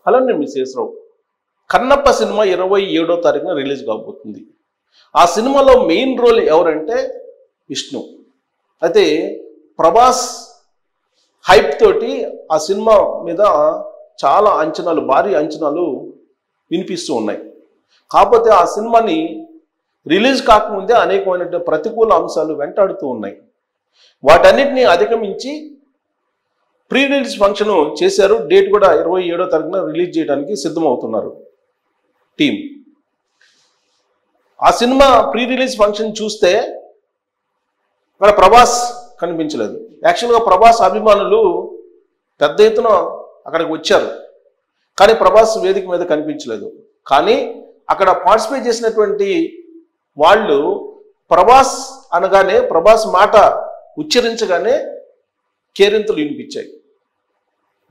Hello నేను missus రావు. Kannappa cinema 27వ తారీఖున release కాబోతుంది. ఆ సినిమాలో మెయిన్ రోల్ ఎవరంటే విష్ణు. అయితే ప్రభాస్ హైప్ తోటి ఆ సినిమా మీద చాలా అంచనాలు, భారీ అంచనాలు వినిపిస్తూ ఉన్నాయి. కాకపోతే ఆ సినిమాని రిలీజ్ కాకముందే అనేకమైన ప్రతికూల అంశాలు వెంటాడుతూ ఉన్నాయి. వాటన్నిటిని అధిగమించి ప్రీ రిలీజ్ ఫంక్షన్ చేశారు. డేట్ కూడా 27వ తారీఖున రిలీజ్ చేయడానికి సిద్ధమవుతున్నారు టీం. ఆ సినిమా ప్రీ రిలీజ్ ఫంక్షన్ చూస్తే ఇక్కడ ప్రభాస్ కనిపించలేదు. యాక్చువల్గా ప్రభాస్ అభిమానులు పెద్ద ఎత్తున అక్కడికి వచ్చారు, కానీ ప్రభాస్ వేదిక మీద కనిపించలేదు. కానీ అక్కడ పార్టిసిపేట్ చేసినటువంటి వాళ్ళు ప్రభాస్ అనగానే, ప్రభాస్ మాట ఉచ్చరించగానే కేరింతలు వినిపించాయి.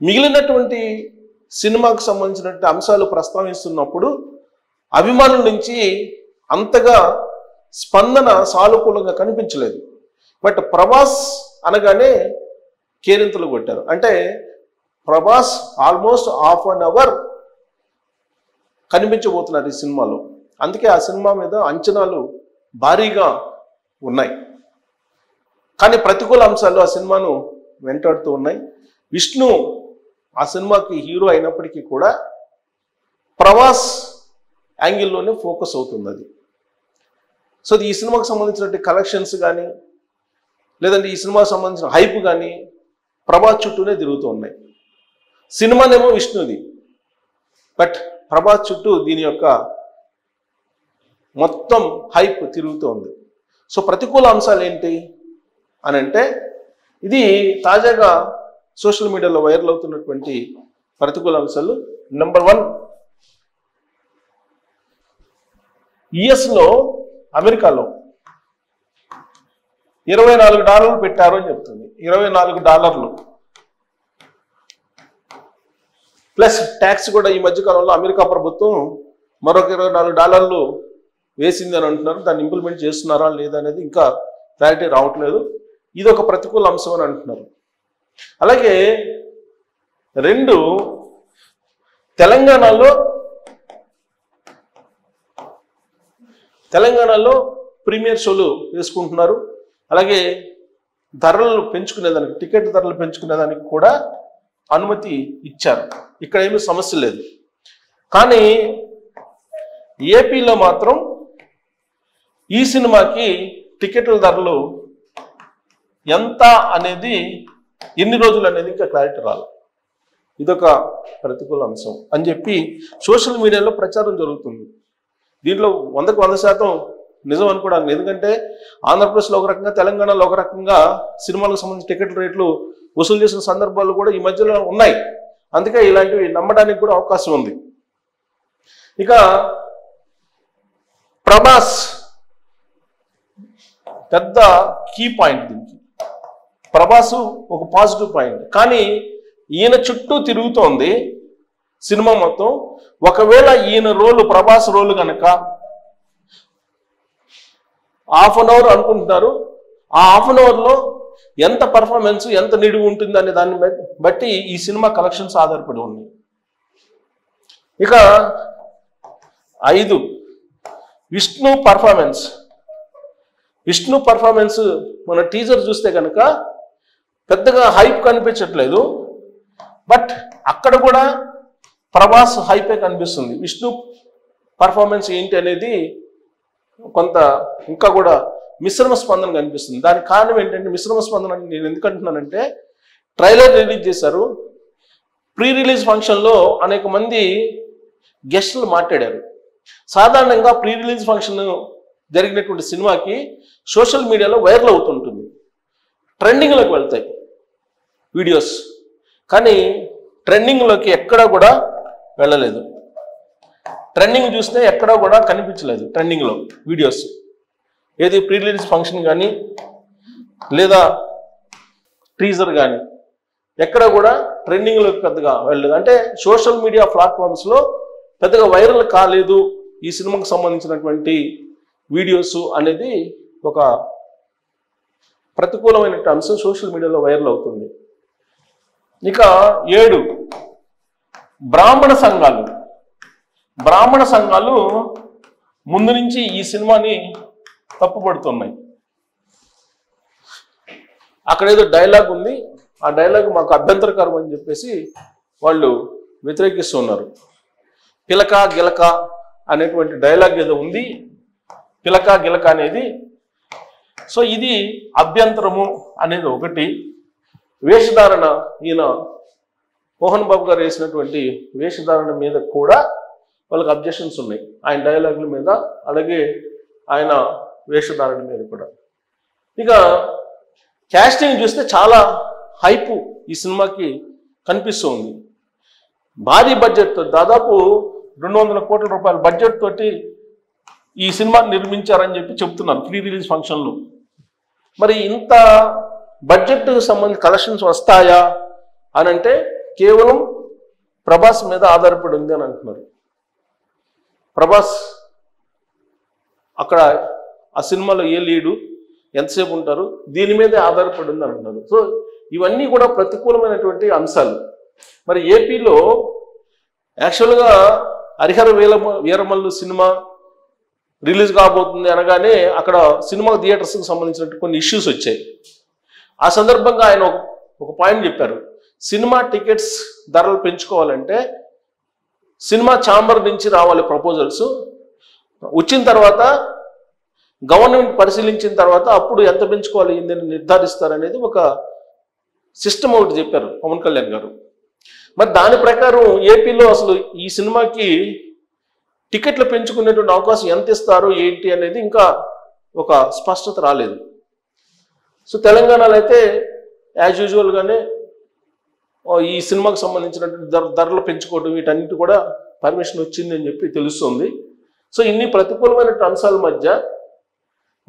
మిగిలినటువంటి సినిమాకు సంబంధించినటువంటి అంశాలు ప్రస్తావిస్తున్నప్పుడు అభిమానుల నుంచి అంతగా స్పందన సానుకూలంగా కనిపించలేదు. బట్ ప్రభాస్ అనగానే కేరింతలు కొట్టారు. అంటే Prabhas almost half an hour కనిపించబోతున్నారు ఈ సినిమాలో. అందుకే ఆ సినిమా మీద అంచనాలు భారీగా ఉన్నాయి. కానీ ప్రతికూల అంశాలు ఆ సినిమాను వెంటాడుతూ ఉన్నాయి. విష్ణు ఆ సినిమాకి హీరో అయినప్పటికీ కూడా ప్రభాస్ యాంగిల్లోనే ఫోకస్ అవుతుంది అది. సో ఈ సినిమాకు సంబంధించినటువంటి కలెక్షన్స్ కానీ, లేదంటే ఈ సినిమాకు సంబంధించిన హైప్ కానీ ప్రభాస్ చుట్టూనే తిరుగుతూ ఉన్నాయి. సినిమానేమో విష్ణుది, బట్ ప్రభాస్ చుట్టూ దీని యొక్క మొత్తం హైప్ తిరుగుతూ ఉంది. సో ప్రతికూల అంశాలు ఏంటి అని అంటే, ఇది తాజాగా సోషల్ మీడియాలో వైరల్ అవుతున్నటువంటి ప్రతికూల అంశాలు. నెంబర్ 1, యుఎస్లో, అమెరికాలో $24 పెట్టారు అని చెప్తుంది. $24 ప్లస్ ట్యాక్స్ కూడా ఈ మధ్యకాలంలో అమెరికా ప్రభుత్వం మరొక $24 వేసింది అని అంటున్నారు. దాన్ని ఇంప్లిమెంట్ చేస్తున్నారా లేదా అనేది ఇంకా క్లారిటీ రావట్లేదు. ఇది ఒక ప్రతికూల అంశం అని అంటున్నారు. అలాగే 2, తెలంగాణలో ప్రీమియర్ షోలు వేసుకుంటున్నారు. అలాగే ధరలు పెంచుకునేదానికి, టికెట్ ధరలు పెంచుకునేదానికి కూడా అనుమతి ఇచ్చారు. ఇక్కడ ఏమీ సమస్య లేదు. కానీ ఏపీలో మాత్రం ఈ సినిమాకి టికెట్ల ధరలు ఎంత అనేది, ఎన్ని రోజులు అనేది ఇంకా క్లారిటీ రాలేదు. ఇదొక ప్రతికూల అంశం అని చెప్పి సోషల్ మీడియాలో ప్రచారం జరుగుతుంది. దీంట్లో 100% నిజం అనుకోవడానికి. ఎందుకంటే ఆంధ్రప్రదేశ్లో ఒక రకంగా, తెలంగాణలో ఒక రకంగా సినిమాలకు సంబంధించిన టికెట్ రేట్లు వసూలు చేసిన సందర్భాలు కూడా ఈ మధ్యలో ఉన్నాయి. అందుకే ఇలాంటివి నమ్మడానికి కూడా అవకాశం ఉంది. ఇక ప్రభాస్ పెద్ద కీ పాయింట్ దీనికి. ప్రభాస్ ఒక పాజిటివ్ పాయింట్. కానీ ఈయన చుట్టూ తిరుగుతోంది సినిమా మొత్తం. ఒకవేళ ఈయన రోలు, ప్రభాస్ రోలు కనుక హాఫ్ అన్ అవర్ అనుకుంటున్నారు, ఆ హాఫ్ అన్ అవర్లో ఎంత పర్ఫార్మెన్స్, ఎంత నిడివి ఉంటుంది అనే దాన్ని బట్టి ఈ సినిమా కలెక్షన్స్ ఆధారపడి ఉన్నాయి. ఇక 5, విష్ణు పర్ఫార్మెన్స్ మన టీజర్ చూస్తే కనుక పెద్దగా హైప్ కనిపించట్లేదు. బట్ అక్కడ కూడా ప్రభాస్ హైపే కనిపిస్తుంది. విష్ణు పర్ఫార్మెన్స్ ఏంటి అనేది కొంత ఇంకా కూడా మిశ్రమ స్పందన కనిపిస్తుంది. దానికి కారణం ఏంటంటే, మిశ్రమ స్పందన నేను ఎందుకంటున్నానంటే, ట్రైలర్ రిలీజ్ చేశారు. ప్రీ రిలీజ్ ఫంక్షన్లో అనేక మంది గెస్టులు మాట్లాడారు. సాధారణంగా ప్రీ రిలీజ్ ఫంక్షన్ జరిగినటువంటి సినిమాకి సోషల్ మీడియాలో వైరల్ అవుతుంటుంది, ట్రెండింగ్లోకి వెళ్తాయి వీడియోస్. కానీ ట్రెండింగ్లోకి ఎక్కడా కూడా వెళ్ళలేదు. ట్రెండింగ్ చూస్తే ఎక్కడా కూడా కనిపించలేదు ట్రెండింగ్లో వీడియోస్. ఏది ప్రీ రిలీజ్ ఫంక్షన్ కానీ లేదా టీజర్ కానీ ఎక్కడ కూడా ట్రెండింగ్లోకి పెద్దగా వెళ్ళలేదు. అంటే సోషల్ మీడియా ప్లాట్ఫామ్స్లో పెద్దగా వైరల్ కాలేదు ఈ సినిమాకు సంబంధించినటువంటి వీడియోస్ అనేది ఒక ప్రతికూలమైన అంశం సోషల్ మీడియాలో వైరల్ అవుతుంది. ఇక 7, బ్రాహ్మణ సంఘాలు ముందు నుంచి ఈ సినిమాని తప్పుపడుతున్నాయి. అక్కడ ఏదో డైలాగ్ ఉంది, ఆ డైలాగ్ మాకు అభ్యంతరకరం అని చెప్పేసి వాళ్ళు వ్యతిరేకిస్తున్నారు. పిలక గిలక అనేటువంటి డైలాగ్ ఏదో ఉంది, పిలక గిలక అనేది. సో ఇది అభ్యంతరము అనేది ఒకటి. వేషధారణ, ఈయన మోహన్ బాబు గారు వేసినటువంటి వేషధారణ మీద కూడా వాళ్ళకి అబ్జెక్షన్స్ ఉన్నాయి, ఆయన డైలాగుల మీద, అలాగే ఆయన వేషధారణ మీద కూడా. ఇక క్యాస్టింగ్ చూస్తే చాలా హైప్ ఈ సినిమాకి కనిపిస్తుంది. భారీ బడ్జెట్తో, దాదాపు 200 కోట్ల రూపాయల బడ్జెట్ తోటి ఈ సినిమాని నిర్మించారని చెప్పి చెప్తున్నారు ప్రీ రిలీజ్ ఫంక్షన్లో. మరి ఇంత బడ్జెట్ సంబంధించి కలెక్షన్స్ వస్తాయా అని అంటే కేవలం ప్రభాస్ మీద ఆధారపడి ఉంది అని అంటున్నారు. ప్రభాస్ అక్కడ ఆ సినిమాలో ఏ లీడు, ఎంతసేపు ఉంటారు, దీని మీదే ఆధారపడి ఉంది అంటున్నారు. సో ఇవన్నీ కూడా ప్రతికూలమైనటువంటి అంశాలు. మరి ఏపీలో యాక్చువల్గా హరిహర వీరమల్లు సినిమా రిలీజ్ కాబోతుంది అనగానే అక్కడ సినిమా థియేటర్స్కి సంబంధించినట్టు కొన్ని ఇష్యూస్ వచ్చాయి. ఆ సందర్భంగా ఆయన ఒక పాయింట్ చెప్పారు, సినిమా టికెట్స్ ధరలు పెంచుకోవాలంటే సినిమా ఛాంబర్ నుంచి రావాలి ప్రపోజల్స్, వచ్చిన తర్వాత గవర్నమెంట్ పరిశీలించిన తర్వాత అప్పుడు ఎంత పెంచుకోవాలి ఏందని నిర్ధారిస్తారనేది ఒక సిస్టమ్ ఒకటి చెప్పారు పవన్ కళ్యాణ్ గారు. మరి దాని ప్రకారం ఏపీలో అసలు ఈ సినిమాకి టికెట్లు పెంచుకునేటువంటి అవకాశం ఎంత ఇస్తారు ఏంటి అనేది ఇంకా ఒక స్పష్టత రాలేదు. సో తెలంగాణలో అయితే యాజ్ యూజువల్గానే ఈ సినిమాకి సంబంధించినటువంటి ధరలు పెంచుకోవడం వీటన్నిటి కూడా పర్మిషన్ వచ్చింది అని చెప్పి తెలుస్తుంది. సో ఇన్ని ప్రతికూలమైన అంశాల మధ్య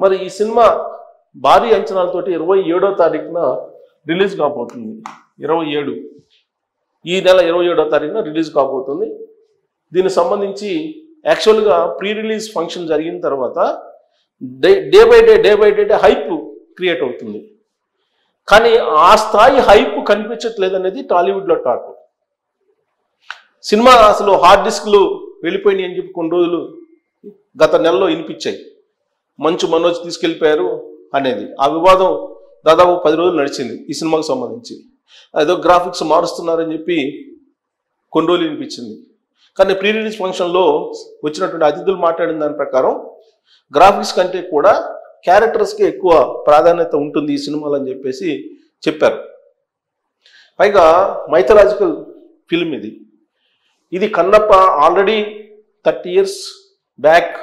మరి ఈ సినిమా భారీ అంచనాలతోటి 27వ తారీఖున రిలీజ్ కాబోతుంది. 27 ఈ నెల 27వ తారీఖున రిలీజ్ కాబోతుంది. దీనికి సంబంధించి యాక్చువల్గా ప్రీ రిలీజ్ ఫంక్షన్ జరిగిన తర్వాత day by day hype create అవుతుంది. కానీ ఆ స్థాయి హైప్ కనిపించట్లేదు అనేది టాలీవుడ్లో టాక్. సినిమా అసలు హార్డ్ డిస్క్లు వెళ్ళిపోయినాయి అని చెప్పి కొన్ని రోజులు గత నెలలో వినిపించాయి. మంచు మనోజ్ తీసుకెళ్ళిపోయారు అనేది ఆ వివాదం దాదాపు 10 రోజులు నడిచింది ఈ సినిమాకు సంబంధించి. ఏదో గ్రాఫిక్స్ మారుస్తున్నారని చెప్పి కొన్ని రోజులు వినిపించింది. కానీ ప్రీ రిలీజ్ ఫంక్షన్లో వచ్చినటువంటి అతిథులు మాట్లాడిన దాని ప్రకారం గ్రాఫిక్స్ కంటే కూడా క్యారెక్టర్స్కి ఎక్కువ ప్రాధాన్యత ఉంటుంది ఈ సినిమాలో అని చెప్పేసి చెప్పారు. పైగా మైథలాజికల్ ఫిల్మ్ ఇది కన్నప్ప ఆల్రెడీ 30 years బ్యాక్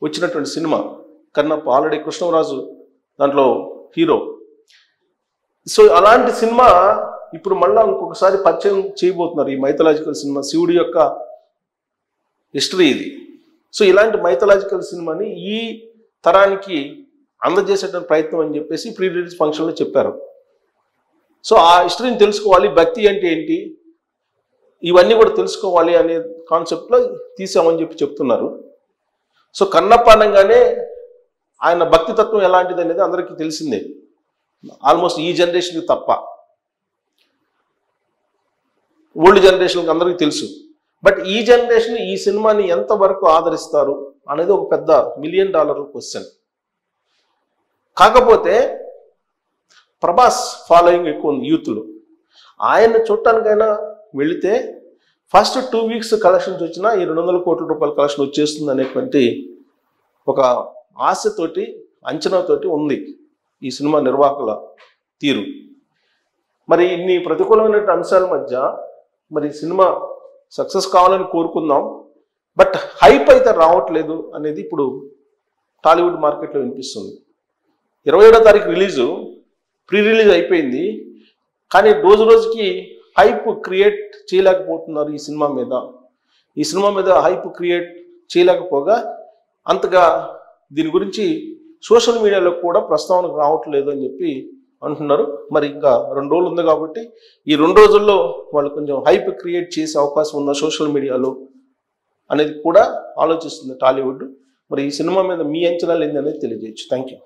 వచ్చినటువంటి సినిమా. కన్నప్ప ఆల్రెడీ కృష్ణరాజు దాంట్లో హీరో. సో అలాంటి సినిమా ఇప్పుడు మళ్ళీ ఇంకొకసారి పరిచయం చేయబోతున్నారు. ఈ మైథలాజికల్ సినిమా శివుడి యొక్క హిస్టరీ ఇది. సో ఇలాంటి మైథలాజికల్ సినిమాని ఈ తరానికి అందజేసేటువంటి ప్రయత్నం అని చెప్పేసి ప్రీ రిలీజ్ ఫంక్షన్లో చెప్పారు. సో ఆ హిస్టరీని తెలుసుకోవాలి, భక్తి అంటే ఏంటి, ఇవన్నీ కూడా తెలుసుకోవాలి అనే కాన్సెప్ట్లో తీసామని చెప్పి చెప్తున్నారు. సో కన్నప్ప అనగానే ఆయన భక్తి తత్వం ఎలాంటిది అనేది అందరికీ తెలిసిందే, ఆల్మోస్ట్ ఈ జనరేషన్కి తప్ప. ఓల్డ్ జనరేషన్కి అందరికీ తెలుసు. బట్ ఈ జనరేషన్ ఈ సినిమాని ఎంతవరకు ఆదరిస్తారు అనేది ఒక పెద్ద $1 million క్వశ్చన్. కాకపోతే ప్రభాస్ ఫాలోయింగ్ ఎక్కువ ఉంది యూత్లో. ఆయన చూడటానికైనా వెళితే ఫస్ట్ 2 weeks కలెక్షన్స్ వచ్చినా ఈ 200 కోట్ల రూపాయల కలెక్షన్ వచ్చేస్తుంది అనేటువంటి ఒక ఆశతోటి అంచనాతోటి ఉంది ఈ సినిమా నిర్వాహకుల తీరు. మరి ఇన్ని ప్రతికూలమైన అంశాల మధ్య మరి సినిమా సక్సెస్ కావాలని కోరుకుందాం. బట్ హైప్ అయితే రావట్లేదు అనేది ఇప్పుడు టాలీవుడ్ మార్కెట్లో వినిపిస్తుంది. 27వ తారీఖు రిలీజు, ప్రీ రిలీజ్ అయిపోయింది. కానీ రోజుకి హైప్ క్రియేట్ చేయలేకపోతున్నారు ఈ సినిమా మీద. ఈ సినిమా మీద హైప్ క్రియేట్ చేయలేకపోగా అంతగా దీని గురించి సోషల్ మీడియాలో కూడా ప్రస్తావనకు రావట్లేదు అని చెప్పి అంటున్నారు. మరి ఇంకా 2 రోజులు ఉంది కాబట్టి ఈ 2 రోజుల్లో వాళ్ళు కొంచెం హైప్ క్రియేట్ చేసే అవకాశం ఉందా సోషల్ మీడియాలో అనేది కూడా ఆలోచిస్తుంది టాలీవుడ్. మరి ఈ సినిమా మీద మీ అంచనాలు ఏంది అనేది తెలియజేయచ్చు. Thank you.